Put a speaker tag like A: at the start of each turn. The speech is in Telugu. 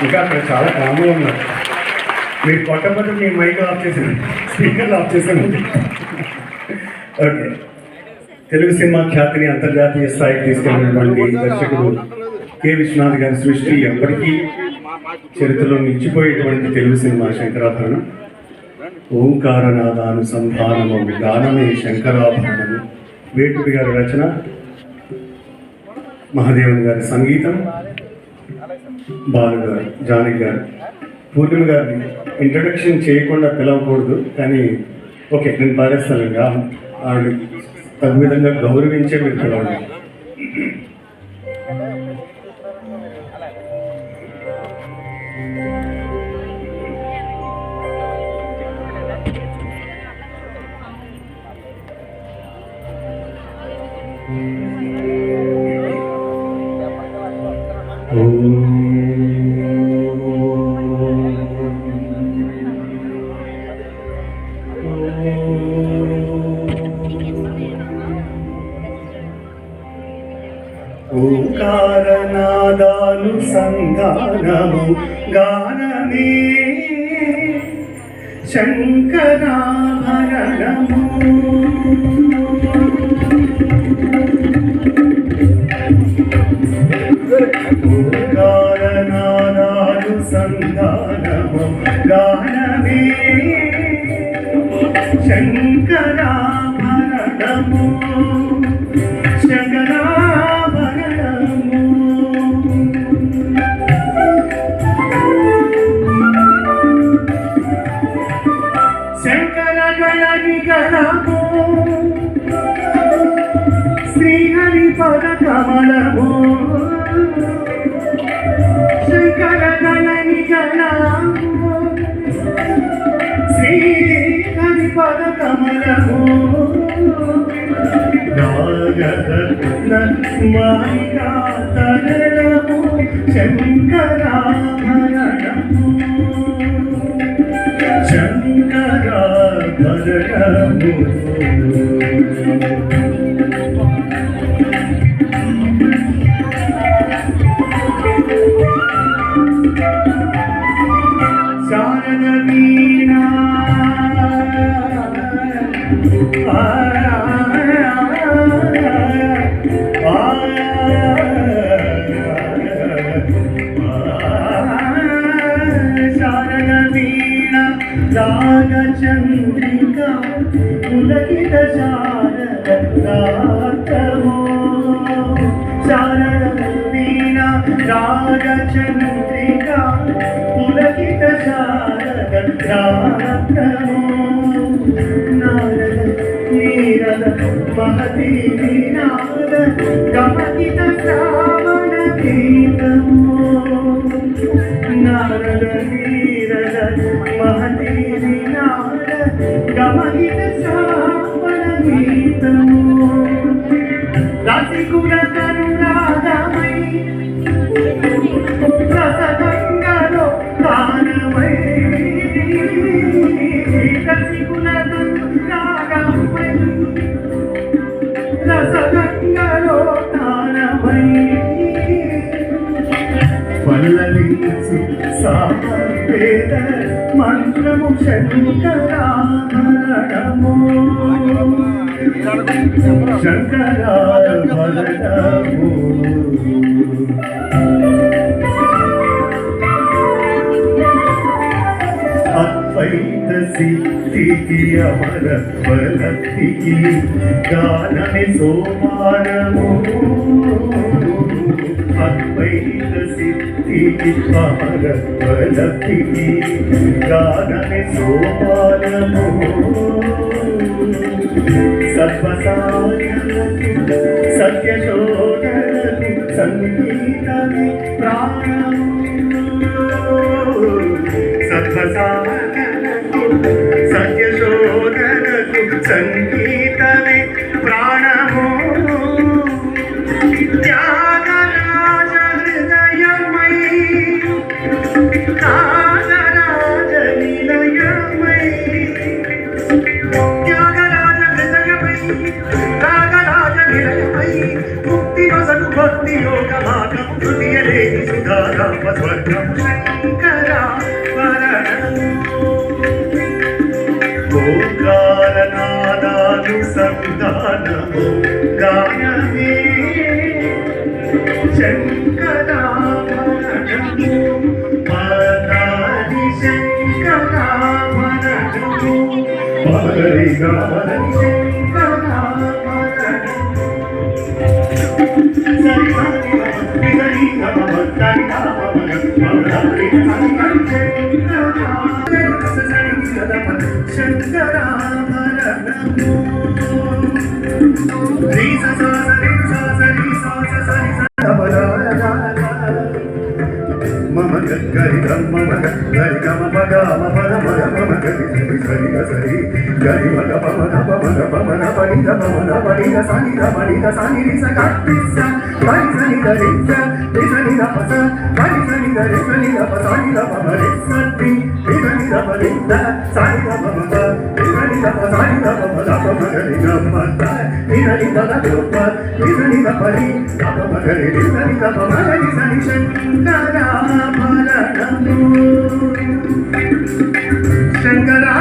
A: ఇంకా అక్కడ చాలా కామ్గా ఉన్నారు. మీరు కొట్టబోతే మీ మైక్ ఆఫ్ చేసాను, స్పీకర్లు ఆఫ్ చేసాను. ఓకే, తెలుగు సినిమా ఖ్యాతిని అంతర్జాతీయ స్థాయికి తీసుకెళ్ళినటువంటి దర్శకుడు కె. విశ్వనాథ్ గారి సృష్టి ఎప్పటికీ చరిత్రలో నిలిచిపోయేటువంటి తెలుగు సినిమా శంకరాభరణం. ఓంకారనాదానుసంధానము గానమే శంకరాభరణము. వేటూరి గారి రచన, మహాదేవన్ గారి సంగీతం, బాలు గారు, జానకి గారు. పూర్ణిమ గారిని ఇంట్రడక్షన్ చేయకుండా పిలవకూడదు, కానీ ఓకే నేను పాడేస్తాను. ఇంకా ఆవిడ తగు విధంగా గౌరవించే మీరు పిలవండి. ఓంకారనాదానుసంధానము గానమే శంకరాభరణము. ఓంకారనాదానుసంధానము గానమే శంకరాభరణము. శ్రీహరి పద కమలము శంకర గణని గణము. శ్రీహరి పద కమలము మాయిగా తరణము శంకరాభరణము. శంకరాభరణము శారద వీణా శారద వీణా రాగచంద్రిక పులకిత శారద రాగమో. శారద వీణా రాగచంద్రిక పులకిత శారద రాగమో. నారద నీరద మహతి వినాద గమకిత శ్రావణ గీతమో. నారద నీరద మహతి వినాద గమకిత శ్రావణ గీతమో. రసికుల కరుణాగమై రసగంగలో గానమై. రసికుల కరుణాగమై రసగంగలో గానమై. పల్లవించు సామవేద మంత్రము శంకరాభరణము. శంకరాభరణము అద్వైత సిద్ధికి అమర బలక్తికి గానమే సోపానము. అద్వైత సిద్ధికి అమర బలక్తికి గానమే సోపానము. సర్వసాయకు సత్యశోధనకు సంగీతమే ప్రాణము. సర్వసాయకు సత్యశోధనకు సంగీతమే ప్రాణము. త్యాగరాజ హృదయమై నాగరాజ నిలయమై. త్యాగరాజ హృదయమై నాగరాజ నిలయమై. ముక్తి వసను భక్తి యోగ మార్గం హృదయలేని సుధారామ స్వర్గం. ఓంకారనాదాలు సంతానము గాయమే శంకరాభరణము పదాది శంకరాభరణము పదరి గాని శంకరాభరణము సరి సరి విదరి గమ కరి గమ పదరి శంకరాభరణము శ్రీ సరి సరి సరి మమ గరి గమ గరి గమ పద పద పద మమ గరి సరి సరి గరి మగ పమ పమ పమ పని పమ పని సని పని సని రి స కట్టి స పని సని గరి స రి సని ర ప స పని సని గరి సని ర ప సని ర పమ రి స టి రి సని ర ప రి ద సని ర పమ ప రి సని ర ప సని ర పమ ర పమ గరి గమ త రి సని పద ర ప రి సని ర ప రి ర పమ గరి రి సని ర పమ రి సని శంకరాభరణము శంకరా